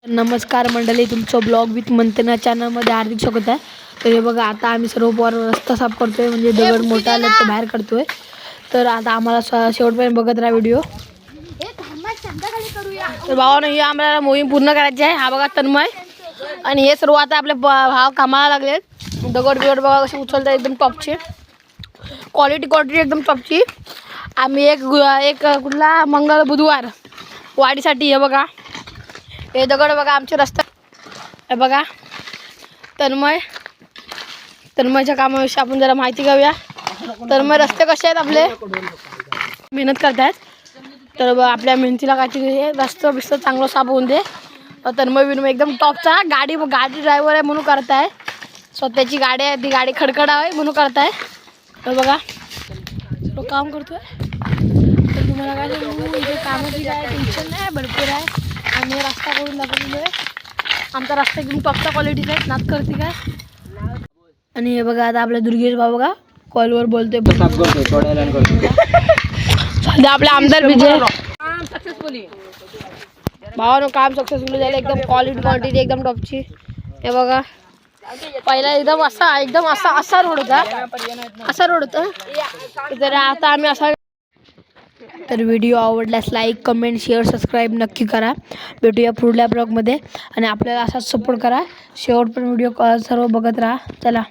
नमस्कार मंडळी, तुमचं ब्लॉग विथ मंथना चॅनलमध्ये हार्दिक स्वागत आहे. तर हे बघा, आता आम्ही सर्व पोर रस्ता साफ करतोय, म्हणजे दगड मोठा आला तर बाहेर काढतोय. तर आता आम्हाला शेवटपर्यंत बघत राहा व्हिडिओ. तर भावानं ही आम्हाला मोहीम पूर्ण करायची आहे. हा बघा तन्मय आणि हे सर्व आता आपले भाव कामाला लागलेत. दगड बिगड बघा कसे उचलतात, एकदम टॉपचे क्वालिटी एकदम टॉपची. आम्ही एक कुठला मंगळ बुधवार वाडीसाठी हे बघा, हे दगड बघा आमचे रस्ता. हे बघा तन्मयच्या कामाविषयी आपण जरा माहिती घेऊया. तन्मय रस्ते कसे आहेत आपले, मेहनत करतायत. तर आपल्या मेहनतीला काहीतरी रस्ता बिस्त चांगलं साफ होऊन दे. तन्मय एकदम टॉपचा गाडी ड्रायव्हर आहे म्हणून करताय. स्वतःची गाडी आहे, ती गाडी खडखडावे म्हणून करताय. तर बघा तो काम करतोय. तर तुम्हाला काय सांगू, इथे कामाची काय टेन्शन नाही, भरपूर आहे. आम्ही रस्ता करून दाखवलेलो आहे. आमचा रस्ता एकदम टॉपच्या क्वालिटीचा आहे, नाच करते काय. आणि हे बघा, आता आपल्या दुर्गेश भाऊ बघा कॉलवर बोलतोय. सध्या आपला आमदार विजय भावानं काम सक्सेसफुल झालं. एकदम क्वालिटी एकदम टॉपची. हे बघा, पहिला एकदम असा रोड होता, तर आता आम्ही असा. तर व्हिडिओ आवडल्यास लाईक, कमेंट, शेअर, सबस्क्राईब नक्की करा. भेटूया पुढल्या ब्लॉगमध्ये आणि आपल्याला असाच सपोर्ट करा. शेवटपर्यंत व्हिडिओ सर्व बघत राहा. चला.